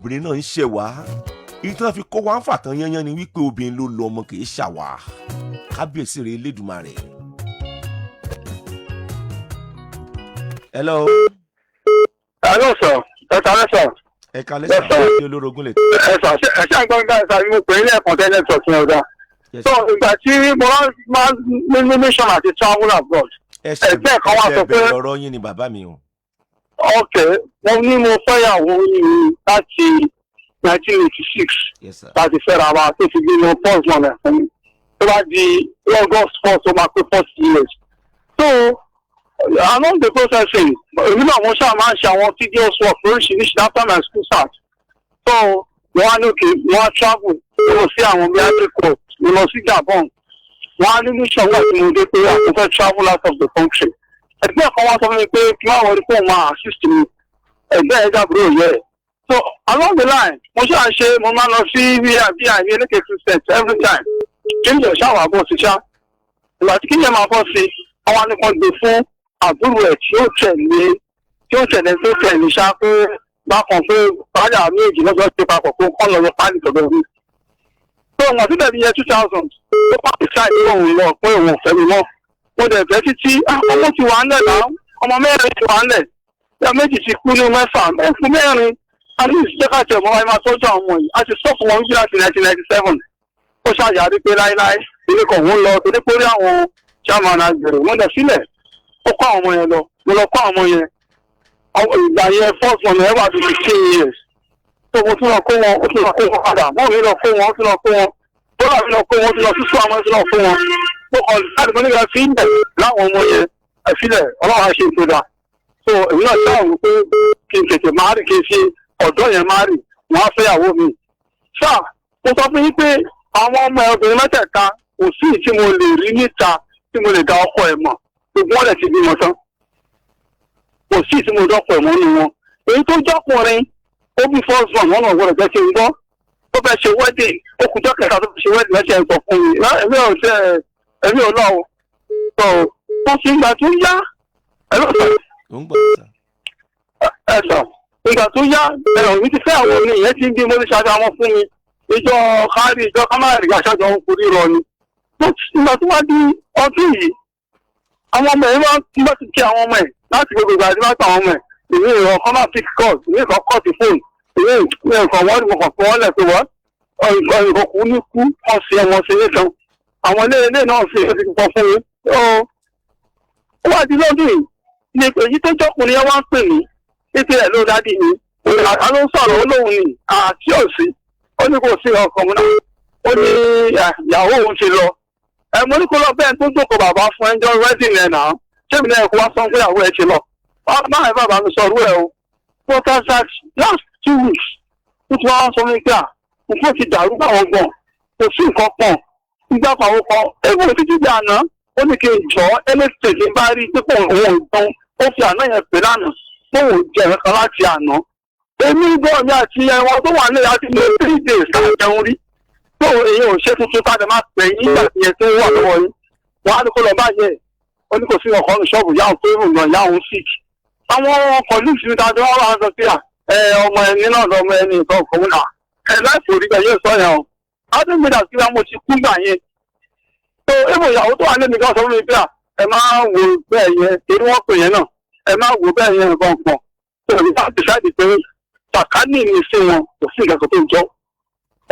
obìnrin náà ń ṣẹ̀ wá ìtàn fi kọ́ wá ń fàtàn yányán ni wípé obìnrin ló lọ ọmọ kì í ṣàwà kábíyèsí rẹ̀ Elédùmarè. hello. hello sir ẹ kálẹ́ sir. ẹ kálẹ́ sir ṣé olórogún lè. ẹ sà ṣe àgbọn gbà ẹ̀sà mi mo pè é ní ẹ̀kan tẹ́lẹ̀ sọ fún ọ̀dà. so ìgbà tí mo máa ní mission àti travel abroad. ẹgbẹ́ kan wá sọ pé ọ̀rọ̀ yín ni bàbá mi o. ok mo ní mo fẹ́yàwó yìí láti 1986 láti fẹ́ra wa tó fi gbé lọ pọ́s mọ́nà fún mi tó bá di August 4 tó máa pé 40 years. so along the processing èmi náà mo ṣáà máa ń ṣe àwọn tedious work lóríṣiríṣi after my school start. so wọ́n á ní òkè wọ́n á travel lọ sí àwọn bí Africa mo lọ sí Gabon wọ́n á ní mission wà tí mo dé pé àwọn fẹ́ travel out of the country. ẹgbẹ́ kan wá sọ fún mi pé kí wọ́n wọlé fún wọn assist mi ẹgbẹ́ ẹ̀dá àbúrò yẹ. so along the line mo ṣáà ṣe mo máa lọ sí vi eléke christian every time kí n jẹ ṣáwà bọ̀ sí ṣá ìgbà tí kí n jẹ máa bọ̀ sí àwọn anìkan gbé fún àbúrò ẹ̀ tí ó tẹ̀lé tó tẹ̀lé ṣá pé bákan pé báyà méjì lọ́jọ́ ṣe papọ̀ pé kọ́ lọ́wọ́ pálí tọ̀dọ̀ mi. so wọ́n ti tẹ̀lé yẹ 2000 tó pàṣẹ ṣáà ìlú òun lọ pé òun ò fẹ́ mi mọ́ mo dẹ̀ fẹ́ títí ọmọ ti wà ńlẹ̀ náà ọmọ mẹ́rin ti wà ńlẹ̀ ẹ méjì ti kú ní mẹ́fà fún mẹ́rin a ní ìṣẹ́ká tẹ̀ mọ́ ẹ máa tọ́jú àwọn ọmọ yìí a ti sọ́ọ̀fù wọn wípé láti 1997 ó ṣàyàrí pé láíláí ilé kan òun lọ torí pé ó rí àwọn chairman agbèrè wọ́n dẹ̀ sílẹ̀ ó kọ́ àwọn ọmọ yẹn lọ mo lọ kọ́ àwọn ọmọ yẹn ìgbà yẹn first one ẹ wà tó 15 years tó mo tún lọ kó wọn ó tún lọ kó wọn padà mọ́ mi lọ kó wọn ó tún lọ kó wọn bọ́lá mi lọ kó wọn ó tún lọ sísú àwọn ó tún lọ kó wọn mo kàn láti mo nígbà fi ń bẹ̀ láwọn ọmọ yẹn ẹ̀fílẹ̀ ọlọ́run á ṣe ìtura so èmi náà dáhùn pé kí n tètè máa rí kí n fi ọ̀dọ́ yẹn máa rí wọ́n á fẹ́yàwó mi. sáà mo sọ fún yín pé àwọn ọmọ ẹ obìnrin mẹ́tẹ̀ẹ̀ta kò sí tí mo lè rí níta tí mo lè da ọkọ ẹ̀ mọ̀ gbogbo wọn lè ti bímọ tán kò sí tí mo dọ́kọ̀ ẹ̀ mọ́ nínú wọn. èyí tó jọ́kùnrin ó bí first born wọn náà gbọ́dọ̀ jẹ́ kí n gbọ́ ó fẹ́ ṣe wedding ó kùjọ́ kẹta tó fi ṣe wedding lẹ́sẹ̀ ẹ̀ sọ fún mi ẹ̀mí ò lọ́wọ́ tó fi ìgbà tó yá ẹ̀sọ̀ ìgbà tó yá ẹ̀rọ mi ti fẹ́ àwọn omi ìyẹn ti ń bí mo ti ṣáájú àwọn fún mi ìjọ kárí ìjọ kámárì àṣàjọ ń forí rọ ni ìgbà tó wá di ọdún yìí àwọn ọmọ ẹ̀ ń bá ti kí àwọn ọmọ ẹ̀ láti gbogbo ìgbà tí wọ́n pa àwọn ọmọ ẹ̀ ìwé ìrọ̀ kan máa pick call ìwé ìkan call ti phone ìwé ìkan wọ́n ní mo kàn fún wọn lẹ̀ pé wọ́n ìkan kú ní kú wọ́n fi ọmọ ṣe é kan àwọn ilé náà fi èsì pọ̀ fún mi. ó wá di lọ́dún yìí ní èyí tó jọ́kùnrin yẹn wá ń pè mí títí ẹ̀ ló dádì mi òun ló sọ̀rọ̀ olóhùn ni àti òsì ó ní kò sí ọkàn mu náà ó ní ìyàwó òun ti lọ mo ní kó lọ bẹ́ẹ̀ tó jókòó bàbá fún ẹjọ́ wedding ẹ̀ náà ṣé mi náà kó wá sọ pé ìyàwó ẹ̀ ti lọ báyìí bàbá mi sọ orú ẹ̀ o wọ́n ká ṣáà last 2 weeks ó ti wá sọ mi pé nǹkan ti dàrú báwọn gbọ̀n kò sí nǹkan pọ̀ ìgbà pàwọ́ kan ẹgbẹ́ títí di àná ó ní kí n jọ ẹlẹ́sìtẹ̀lẹ́ bá rí pé òun ìtàn ó fi àná yẹn pè lánàá tó òun jẹ ẹ̀kan láti àná. èmi gbọ́ mi àti ẹ̀wọ̀n tó wà nílẹ̀ àti ní 3 days ká jẹun rí tó èyí ò ṣe tuntun tá a lè máa pè yín nígbà tí yẹn tó wà lọ́wọ́ yín wọ́n á ní kó lọ báyẹ̀ ó ní kò sí ọkọ̀ ní ṣọ́ọ̀bù yá òun tó rùn náà yá òun sick. àwọn colleagues mi dájọ́ wọ́n wá sọ pé ọmọ ẹni náà lọmọ ẹni nǹkan kọ̀ọ̀mùnà láìpẹ́ orí bẹ́ẹ̀ yóò sọ yẹn o adúgbòdà sí wa mo ti kú gbà yẹn tó ébò ìyàwó tó wà lẹ́nu kan sọ fún mi pé ẹ máa wo bẹ́ẹ̀ yẹn torí wọ́n pè yẹn náà ẹ máa wo bẹ́ẹ̀ yẹn nǹkan pọ̀ tó èmi bá ti ṣáàdì pé sàkánì mi sí wọn kò sí nǹkan tó jọ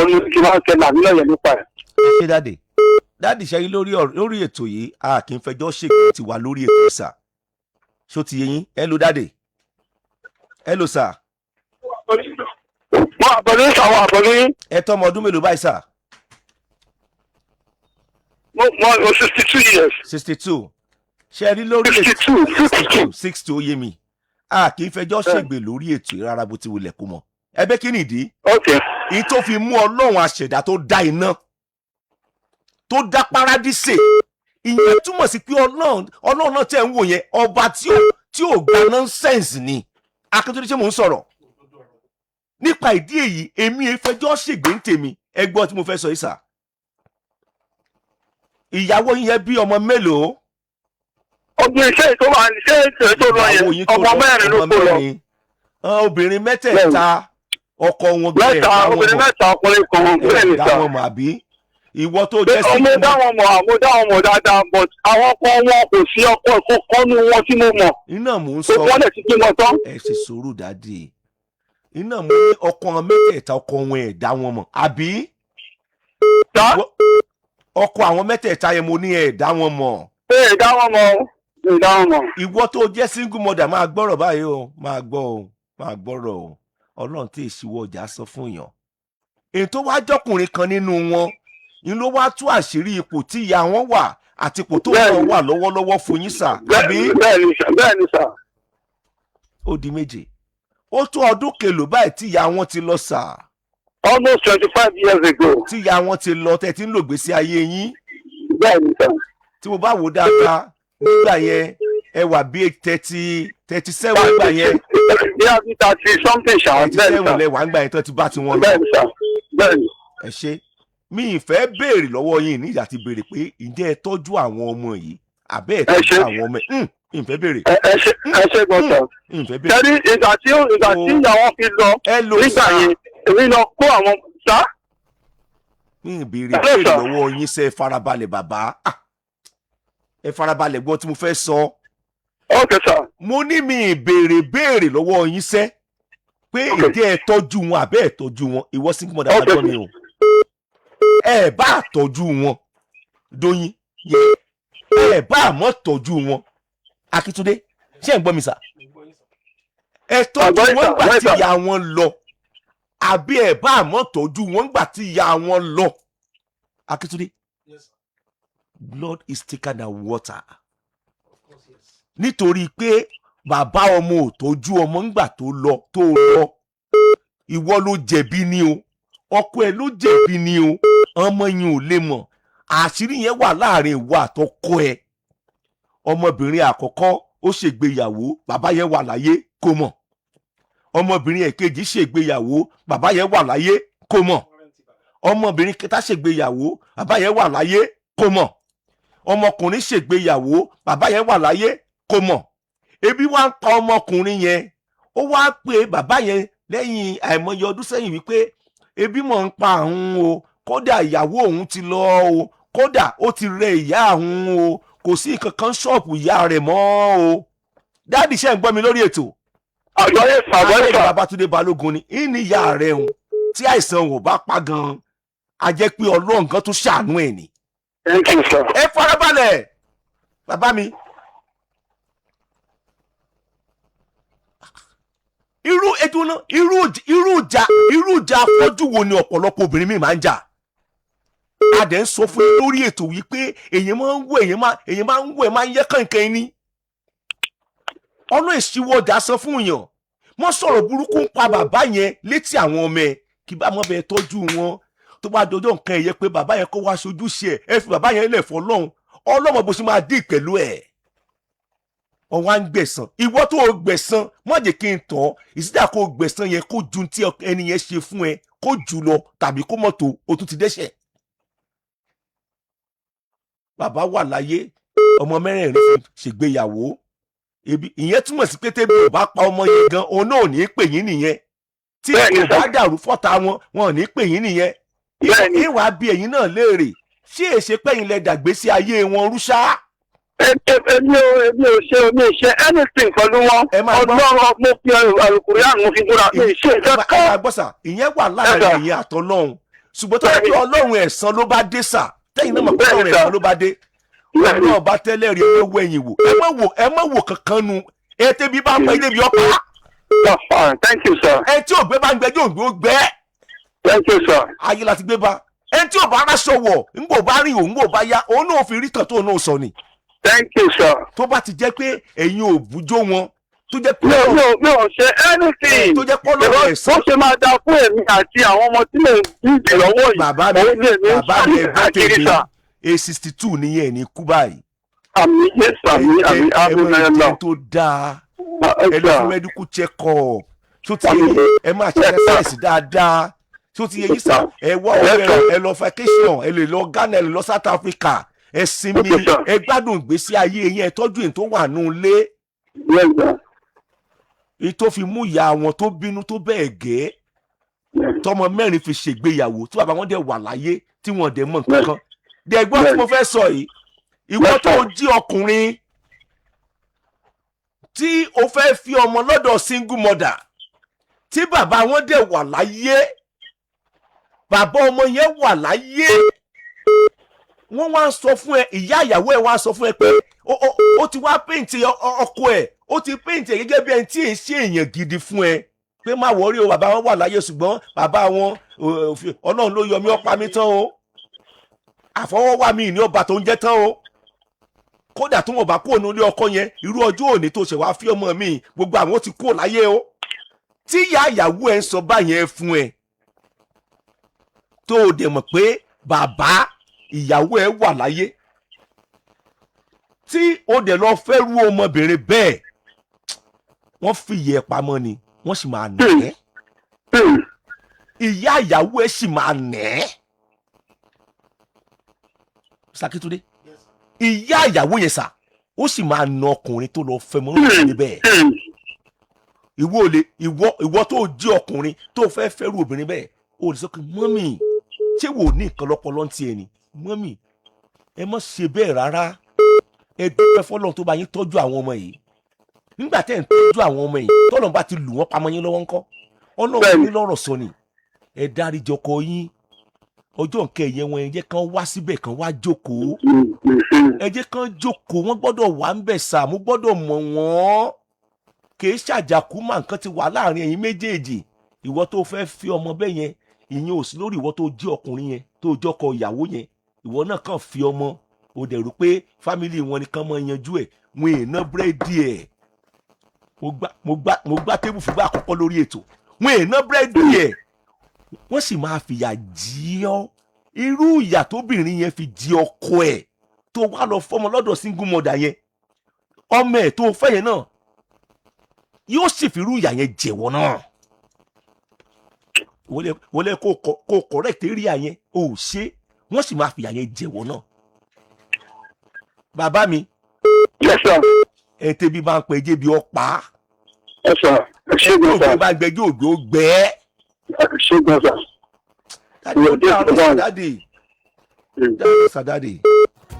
ọmọ kí wọ́n kẹ là nílẹ̀ yẹn nípa ẹ̀. ṣé dáàdì ṣẹ́yìn lórí ètò yìí a kì í fẹjọ́ ṣègbè ti wà lórí ètò sà ṣó ti yé yín ẹ ló dáàdì ẹ ló sà. Mo àbọ̀lé àwọn àbọ̀lé. ẹ tọ́ ọmọ ọdún mélòó báyìí sà. Mo 62 years. 62 ṣe rí lórí ètò 62 ó yé mi a kì í fẹjọ́ ṣègbè lórí ètò rárá bó ti wulẹ̀ kó mọ̀ ẹbẹ́ kí nìdí. èyí tó fi mú ọlọ́run àṣẹ̀dá tó dá iná tó dá paradíṣe ìyẹn túmọ̀ sí pé ọlọ́run náà tẹ̀ ń wò yẹn ọba tí ò gba nọ́ńsẹ̀nsì ni akíntúndé ṣé mò ń sọ̀rọ̀ nípa ìdí èyí èmi ìfẹjọ́ ṣègbè ń tèmi ẹgbọ́n tí mo fẹ́ sọ yìí sà. ìyàwó yín yẹn bí ọmọ mélòó. obìnrin ṣé ètò wà ní ṣé ètò lọ yẹn ọmọ mẹ́rin ló kó lọ. obìnrin mẹ́tẹ̀ẹ̀ta ọkọ wọn mẹ́ta obìnrin mẹ́ta ọkùnrin kan bẹ́ẹ̀ ni dá sà. wọn mọ̀ àbí ìwọ tó jẹ́ sí mo dá wọn mọ̀ dáadáa but àwọn ọkọ wọn kò sí ọkọ ìkọ̀kọ́ nu wọn tí mo mọ̀. iná mò ń sọ wọ́n lè ti kí wọn tán. ẹ ṣe sùúrù dáadé iná mò ní ọkọ mẹ́tẹ̀ẹ̀ta ọkọ wọn ẹ̀ dá wọn mọ̀ àbí ọkọ àwọn mẹ́tẹ̀ẹ̀ta yẹn mo ní ẹ̀ dá wọn mọ̀. ẹ̀ dá wọn mọ̀ ẹ̀ dá wọn mọ̀. ìwọ tó jẹ́ single mother máa gbọ́rọ̀ báyìí o máa gbọ́ o máa gbọ́rọ̀ o ọlọ́run tí èsìwọ́ ọjà sọ fún yàn. èyí tó wá jọkùnrin kan nínú wọn ni ló wá tú àṣírí ipò tí ìyá wọn wà àti ipò tó wọn wà lọ́wọ́lọ́wọ́ fún yín sà. bẹ́ẹ̀ ni sà. ó di méje ó tó ọdún kelòó báyìí tí ìyá wọn ti lọ sà. almost 25 years ago. tí ìyá wọn ti lọ tẹ́ ti ń lò gbèsè ayé yín. bẹ́ẹ̀ ni sà. tí mo bá wò dáadáa nígbà yẹn ẹ wà bí 37 nígbà yẹn. Yeah, 30 something ṣá. 37 lẹ wà nígbà yẹn tó ti bá tiwọn lọ. bẹ́ẹ̀ ni sà bẹ́ẹ̀ ni. ẹ ṣe mi ìfẹ́ béèrè lọ́wọ́ yín ní ìjà ti béèrè pé ǹjẹ́ ẹ tọ́jú àwọn ọmọ yìí àbẹ́ ẹ tọ́jú àwọn ọmọ yìí ìfẹ́ béèrè. ẹ ṣe gbọ́dọ̀. ìfẹ́ béèrè. tẹ́lí ìgbà tí ìyàwó fi lọ nígbà yẹn èmi lọ kó àwọn sá. mi ìbéèrè lọ́wọ́ yín ṣe farabalẹ̀ bàbá ẹ farabalẹ̀ gbọ́ tí mo fẹ́ sọ. Okay sir. mo ní mi béèrè lọ́wọ́ yín ṣe pé ǹjẹ́ ẹ tọ́jú wọn àbẹ́ ẹ tọ́jú wọn ìwọ single mother bá tọ́ ni o ẹ bá tọ́jú wọn Dóyin yẹ ẹ bá mọ́ tọ́jú wọn Akíntúndé ṣé ẹ ń gbọ́ mi sà ẹ tọ́jú wọn gbà tí ìyá wọn lọ àbí ẹ bá mọ́ tọ́jú wọn gbà tí ìyá wọn lọ Akíntúndé blood is thicker than water nítorí pé bàbá ọmọ ò tọ́jú ọmọ ńgbà tó lọ ìwọ ló jẹ̀bi ni o ọkọ ẹ ló jẹ̀bi ni o ọmọ yẹn ò lè mọ̀ àṣírí yẹn wà láàrin ìwọ àtọkọ ẹ ọmọbìnrin àkọ́kọ́ ó ṣègbéyàwó bàbá yẹn wà láyé kò mọ̀ ọmọbìnrin ẹ̀kejì ṣègbéyàwó bàbá yẹn wà láyé kò mọ̀ ọmọbìnrin kẹta ṣègbéyàwó bàbá yẹn wà láyé kò mọ̀ ọmọkùnrin ṣègbéyàwó bàbá yẹn wà láyé kò mọ̀ ebi wá ń pa ọmọkùnrin yẹn ó wá pé bàbá yẹn lẹ́yìn àìmọye ọdún sẹ́yìn wípé ebi mọ̀ ń pa òun o kódà ìyàwó òun ti lọ o kódà ó ti rẹ ìyá òun o kò sí nǹkan kan ṣọ́ọ̀pù ìyá rẹ̀ mọ́ o dáàdì ṣe ń gbọ́ mi lórí ètò. àgbọ̀yé Babátúndé Balógun ni ìní ìyá rẹ̀ òun tí àìsàn ò bá pa gan-an a jẹ́ pé Ọlọ́run gan tún ṣàánú ẹ̀ ni. Thank you, sir. ẹ farabalẹ̀ bàbá mi. irú ìjà afọ́jú wo ni ọ̀pọ̀lọpọ̀ obìnrin mi máa ń jà. a dẹ̀ ń sọ fún yín lórí ètò wípé èyàn máa ń wẹ̀ máa ń yẹ kànkàn ní. ọ̀nà ìṣíwọ́ ọjà sọ fún yàn wọ́n sọ̀rọ̀ burúkú ń pa bàbá yẹn létí àwọn ọmọ ẹ̀ kí bá mọ́ bẹ́ẹ̀ tọ́jú wọn tó bá dọjọ́ nǹkan ẹ̀yẹ pé bàbá yẹn kó wá ṣojú ṣe ẹ fi bàbá yẹn lẹ̀ fọ́ ọlọ́mọ bó ṣe máa dì pẹ̀lú ẹ̀. ọ̀wá ń gbẹ̀san ìwọ tó o gbẹ̀san má jẹ́ kí n tọ́ ìsídà kó o gbẹ̀san yẹn kó ju tí ẹni yẹn ṣe fún ẹ kó jù lọ tàbí kó mọ̀ tó o tún ti dẹ́ṣẹ̀. bàbá wà láyé ọmọ Mererin ṣègbéyàwó ìyẹn túmọ̀ sí pé tẹ́bí ò bá pa ọmọ yẹn gan òun náà ò ní pè yín nìyẹn tí ò bá dàrú fọ́ta wọn ò ní pè yín nìyẹn ìwà bí ẹ̀yin náà léèrè ṣé èṣe pẹ́yìn lẹ dàgbé sí ayé wọn rúṣà. èmi ò ṣe anything pẹ̀lú wọn ọlọ́run mo fi àlùkùránì mo fi búra mi ṣe ìjọba. ẹ gbọ́sà ìyẹn wà láàrin ẹ̀yin àtọ́lọ́run ṣùgbọ́n tó yẹ kí ọlọ́run ẹ̀san ló bá dé sà tẹ́yìn náà mọ̀ pé ọlọ́run ẹ̀san ló bá dé ọlọ́run ọba tẹ́lẹ̀ rí ẹ wọ ẹ̀yìn wò ẹ má wò kankan nu ẹ tẹ́bi bá pẹ́ débi ọ̀pá. Thank you, sir. ẹ tí ògbé bá ń gbẹjọ́ ògbé ó gbẹ́. Thank you, sir. ayé láti gbé bá ẹ tí ò bá aráṣọ wọ̀ ńgbò bá rìn òun gbò bá yá òun náà fi rí tàn tó náà sọ ni. Thank you, sir. tó bá ti jẹ́ pé ẹ̀yin ò bùjó wọn tó jẹ́ pé mi ò ṣe anything tó jẹ́ pọ́lọ́ ẹ̀sán. ó ṣe máa da fún èmi àti àwọn ọmọ tí mò ń bì lọ́wọ́ yìí. bàbá mi ẹgbẹ́ tèmi A62 nìyẹn ní kú báyìí. àmì yẹsà àmì ẹ máa tó dáa ẹ lọ fún medical check up tó ti ẹ máa ṣe exercise dáadáa tó ti yẹ yìí sà ẹ wá ọ̀rẹ́ ẹ lọ vacation ẹ lè lọ Ghana ẹ lè lọ South Africa ẹ sinmi ẹ gbádùn ìgbésí ayé yẹn ẹ tọ́jú èyí tó wà nù lé. èyí tó fi mú ìyá wọn tó bínú tó bẹ́ẹ̀ gẹ́ tọmọ mẹ́rin fi ṣègbéyàwó tí bàbá wọn dẹ̀ wà láyé tí wọ́n dẹ̀ mọ̀ nǹkan kan dẹ̀ gbọ́ tí mo fẹ́ sọ yìí ìwọ tó jí ọkùnrin tí o fẹ́ fi ọmọ lọ́dọ̀ single mother tí bàbá wọn dẹ̀ wà láyé bàbá ọmọ yẹn wà láyé wọ́n wá sọ fún ẹ ìyá ìyàwó ẹ wá sọ fún ẹ pé ó ti wá péǹtì ọkọ ẹ ó ti péǹtì ẹ gẹ́gẹ́ bí ẹni tí èyí ṣe èèyàn gidi fún ẹ pé má wọrí o bàbá wọn wà láyé ṣùgbọ́n bàbá wọn ọlọ́run ló yọ mí ó pa mí tán o àfọwọ́wá mi ní ọba tó ń jẹ́ tán o kódà tó wọn bá kúrò nílé ọkọ yẹn irú ọjọ́ òní tó ṣe wá fi ọmọ mi gbogbo àwọn ti kúrò láyé o tí ìyá ìyàwó ẹ ń sọ báyẹn fún ẹ tó o dẹ̀ mọ̀ pé bàbá ìyàwó ẹ wà láyé tí o dẹ̀ lọ fẹ́ rú ọmọbìnrin bẹ́ẹ̀ wọ́n fìyẹ pamọ́ ni wọ́n sì máa nà ẹ́ ìyá ìyàwó ẹ sì máa nà ẹ́ Sakitunde ìyá ìyàwó yẹn sà ó sì máa nà ọkùnrin tó lọ fẹ́ mọ́ lórí bẹ́ẹ̀ ìwọ tó jí ọkùnrin tó fẹ́ fẹ́rù obìnrin bẹ́ẹ̀ ó lè sọ pé mọ́mì ṣé wò ní nǹkan lọ́pọlọ ń tiẹ̀ ni mọ́mì ẹ má ṣe bẹ́ẹ̀ rárá ẹ dúpẹ́ fọlọ́run tó bá yín tọ́jú àwọn ọmọ yìí nígbà tẹ́ ẹ̀ ń tọ́jú àwọn ọmọ yìí tọ́lọ́run bá ti lù wọ́n pamọ́ yín lọ́wọ́ ńkọ́ ọlọ́run ní lọ́rọ̀ sọ ni ẹ dáríjì ọkọ yín ọjọ́ nǹkan ẹ̀yẹ wọn ẹ jẹ́ kán wá síbẹ̀ kán wá jókòó ẹ jẹ́ kán jókòó wọ́n gbọ́dọ̀ wà ń bẹ̀ sà mo gbọ́dọ̀ mọ̀ wọ́n kì í ṣàjàkú mà nǹkan ti wà láàrin ẹ̀yin méjèèjì ìwọ tó fẹ́ fi ọmọ bẹ́ẹ̀ yẹn ìyẹn ò sí lórí ìwọ tó jí ọkùnrin yẹn tó jọkọ ìyàwó yẹn ìwọ náà kàn fi ọmọ o dẹ̀ rò pé fámìlì wọn nìkan mọ yanjú ẹ̀ wọn èèyàn búrẹ́dì ẹ̀ mo gbá tébù fúgbà àkọ́kọ́ lórí ètò wọn èèyàn búrẹ́dì ẹ̀ wọ́n sì máa fìyà jí ọ́ irú ìyà tóbìnrin yẹn fi jí ọkọ ẹ̀ tó wá lọ fọmọ lọ́dọ̀ single mother yẹn ọmọ ẹ̀ tó fẹ́ yẹn náà yóò sì fi irú ìyà yẹn jẹ̀wọ́ náà wọlé kó correct area yẹn ò ṣe wọ́n sì máa fìyà yẹn jẹ̀wọ́ náà bàbá mi ẹ̀ tẹ́bí bá ń pẹ́ jẹ́ bí ọ̀pá ẹ̀ bá gbẹ́jọ́ ògbó gbẹ́ Sadadi.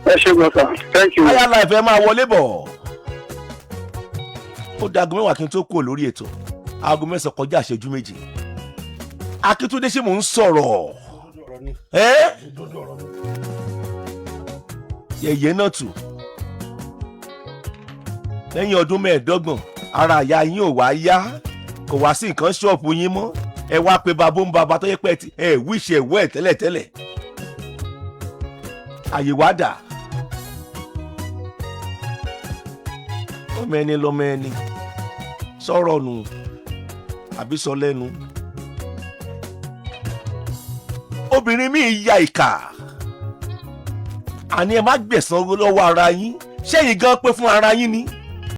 Thank you. Aya Life ẹ máa wọlé bọ̀. Ó dagun mẹ́wàá kí n tó kúrò lórí ètò. Aago mẹ́sàn-án kọjá ìṣẹ́jú méjì. Akíntúndé ṣé mò ń sọ̀rọ̀? Yẹ̀yẹ́ náà tù. Lẹ́yìn ọdún mẹ́ẹ̀ẹ́dọ́gbọ̀n, ara àyà yín ò wá yá. Kò wá sí nǹkan ṣọ́ọ̀bù yín mọ́. Ẹ wá pé babó ń baba tó yẹ pé ẹ wíṣẹ ẹwọ ẹ tẹ́lẹ̀tẹ́lẹ̀ àyè wá dà ọmọ ẹni lọmọ ẹni sọ̀rọ̀ nù àbí sọ lẹ́nu obìnrin mi ya ìkà àní ẹ má gbẹ̀san lọ́wọ́ ara yín ṣẹ́yìn gan pé fún ara yín ni